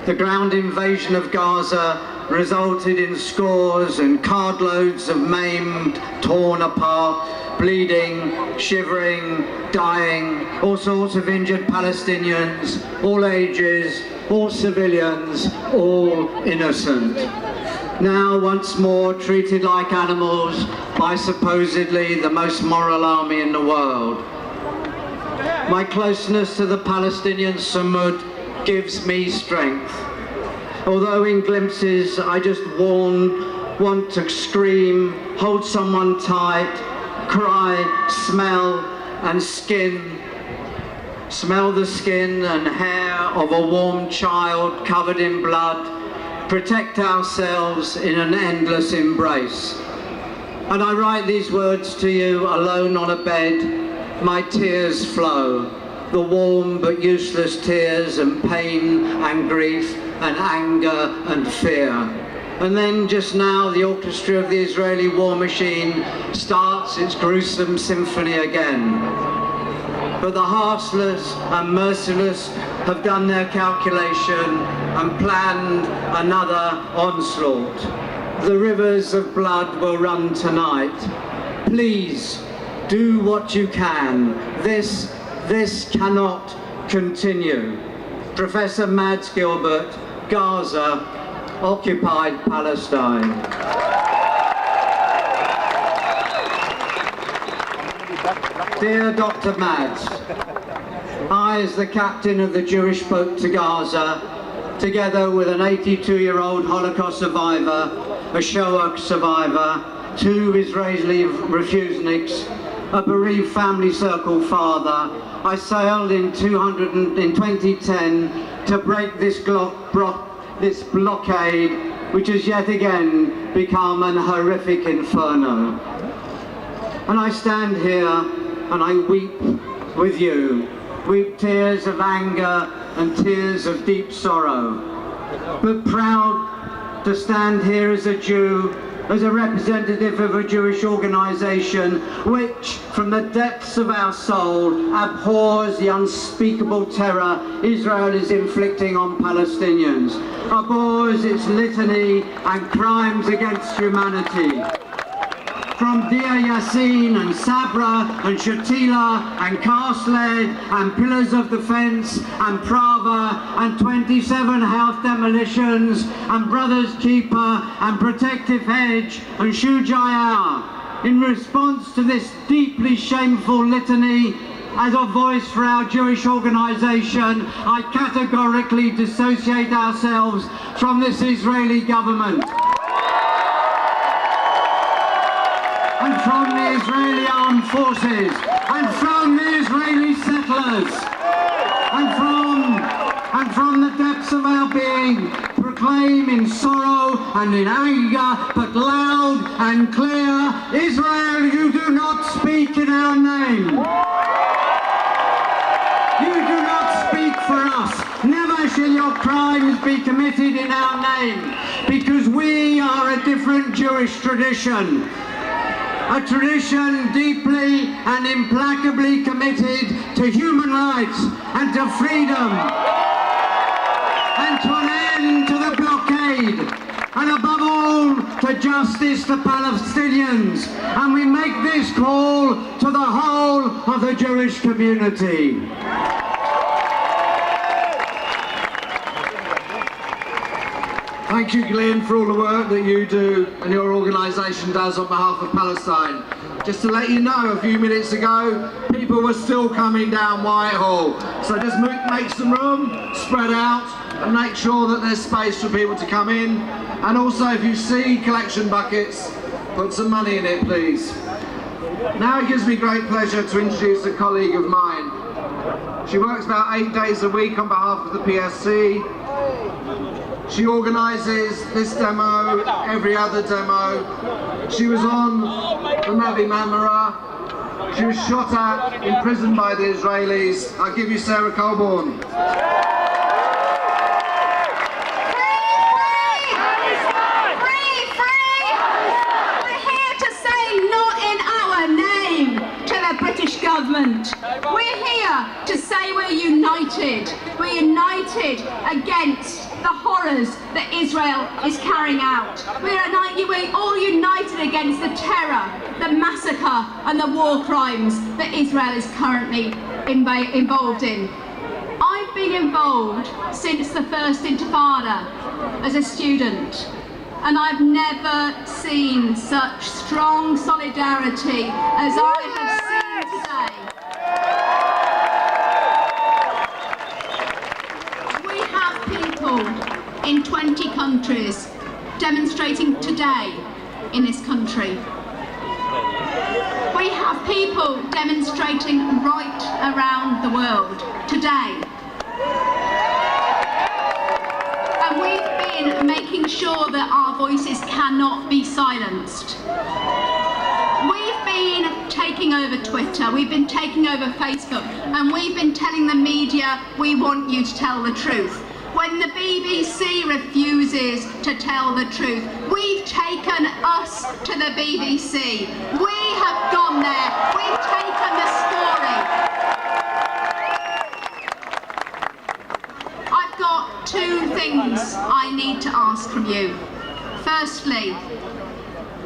The ground invasion of Gaza resulted in scores and cartloads of maimed, torn apart, bleeding, shivering, dying, all sorts of injured Palestinians, all ages, all civilians, all innocent. Now once more treated like animals by supposedly the most moral army in the world. My closeness to the Palestinian Samud gives me strength. Although in glimpses I just want to scream, hold someone tight, cry, smell and smell the skin and hair of a warm child covered in blood, protect ourselves in an endless embrace. And I write these words to you alone on a bed, my tears flow, the warm but useless tears and pain and grief and anger and fear. And then just now the orchestra of the Israeli war machine starts its gruesome symphony again. But the heartless and merciless have done their calculation and planned another onslaught. The rivers of blood will run tonight. Please do what you can. This cannot continue. Professor Mads Gilbert, Gaza, occupied Palestine. Dear Dr. Mads, I, as the captain of the Jewish boat to Gaza, together with an 82-year-old Holocaust survivor, a Shoah survivor, 2 Israeli refuseniks, a bereaved family circle father, I sailed in 2010 to break this blockade, which has yet again become an horrific inferno. And I stand here and I weep with you, weep tears of anger and tears of deep sorrow, but proud to stand here as a Jew, as a representative of a Jewish organization which, from the depths of our soul, abhors the unspeakable terror Israel is inflicting on Palestinians, abhors its litany and crimes against humanity. From Deir Yassin and Sabra and Shatila and Karsled and Pillars of Defense and Prava and 27 house demolitions and Brothers Keeper and Protective Hedge and Shuja'ar. In response to this deeply shameful litany, as a voice for our Jewish organization, I categorically dissociate ourselves from this Israeli government. And from the Israeli armed forces, and from the Israeli settlers, and from the depths of our being, proclaim in sorrow and in anger, but loud and clear, Israel, you do not speak in our name. You do not speak for us. Never shall your crimes be committed in our name, because we are a different Jewish tradition. A tradition deeply and implacably committed to human rights and to freedom and to an end to the blockade and above all to justice to Palestinians. And we make this call to the whole of the Jewish community. Thank you, Glenn, for all the work that you do and your organisation does on behalf of Palestine. Just to let you know, a few minutes ago, people were still coming down Whitehall. So just make some room, spread out, and make sure that there's space for people to come in. And also, if you see collection buckets, put some money in it, please. Now it gives me great pleasure to introduce a colleague of mine. She works about 8 days a week on behalf of the PSC. She organises this demo, every other demo. She was on the Navi Mamara. She was shot at, imprisoned by the Israelis. I'll give you Sarah Colborne. Government. We're here to say we're united. We're united against the horrors that Israel is carrying out. We're all united against the terror, the massacre and the war crimes that Israel is currently involved in. I've been involved since the first Intifada as a student, and I've never seen such strong solidarity as I have seen today. We have people in 20 countries demonstrating today in this country. We have people demonstrating right around the world today. And we've been making sure that our voices cannot be silenced. We've been taking over Twitter, we've been taking over Facebook, and we've been telling the media we want you to tell the truth. When the BBC refuses to tell the truth, we've taken us to the BBC. We have gone there, we've taken the story. I've got two things I need to ask from you. Firstly,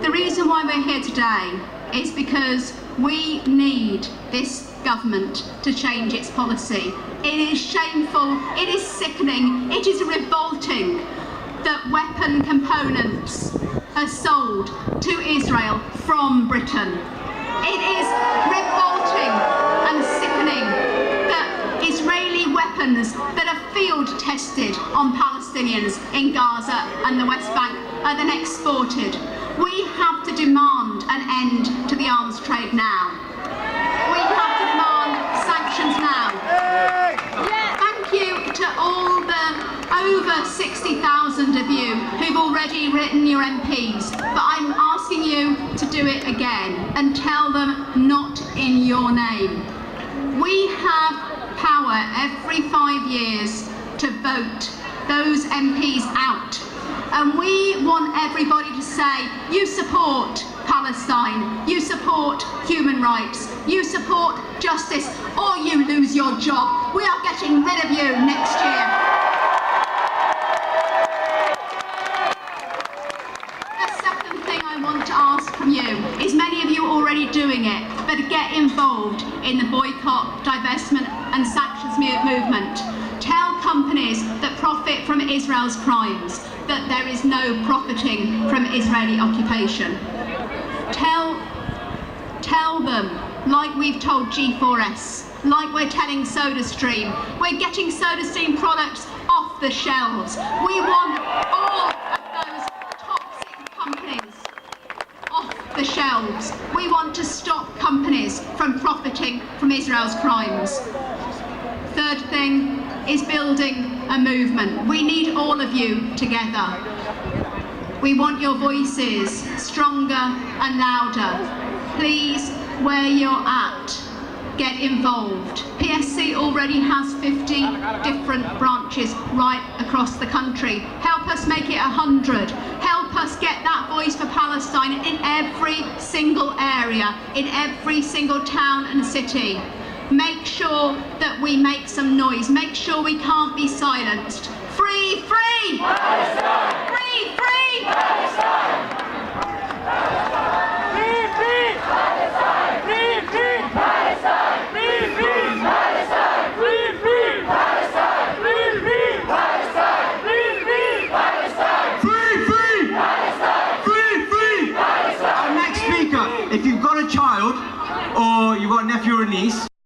the reason why we're here today is because we need this government to change its policy. It is shameful, it is sickening, it is revolting that weapon components are sold to Israel from Britain. It is revolting and sickening that Israeli weapons that are field tested on Palestinians in Gaza and the West Bank are then exported. We have to demand an end to the arms trade now. We have to demand sanctions now. Thank you to all the over 60,000 of you who've already written your MPs, but I'm asking you to do it again and tell them not in your name. We have power every 5 years to vote those MPs out. And we want everybody to say, you support Palestine, you support human rights, you support justice, or you lose your job. We are getting rid of you next year. The second thing I want to ask from you is many of you are already doing it, but get involved in the boycott, divestment and sanctions movement. Tell companies that profit from Israel's crimes that there is no profiting from Israeli occupation. Tell them, like we've told G4S, like we're telling SodaStream, we're getting SodaStream products off the shelves. We want all of those toxic companies off the shelves. We want to stop companies from profiting from Israel's crimes. Third thing is building a movement. We need all of you together. We want your voices stronger and louder. Please, where you're at, get involved. PSC already has 50 different branches right across the country. Help us make it 100. Help us get that voice for Palestine in every single area, in every single town and city. Make sure that we make some noise. Make sure we can't be silenced. Free, free! Palestine! Free, free! Palestine! Free, free! Palestine! Free, free! Palestine! Free, free! Palestine! Free, free! Palestine! Free, free! Palestine! Free, free! Palestine! Free, free! Palestine! Free, free! Palestine! Our next speaker, if you've got a child or you've got a nephew or a niece,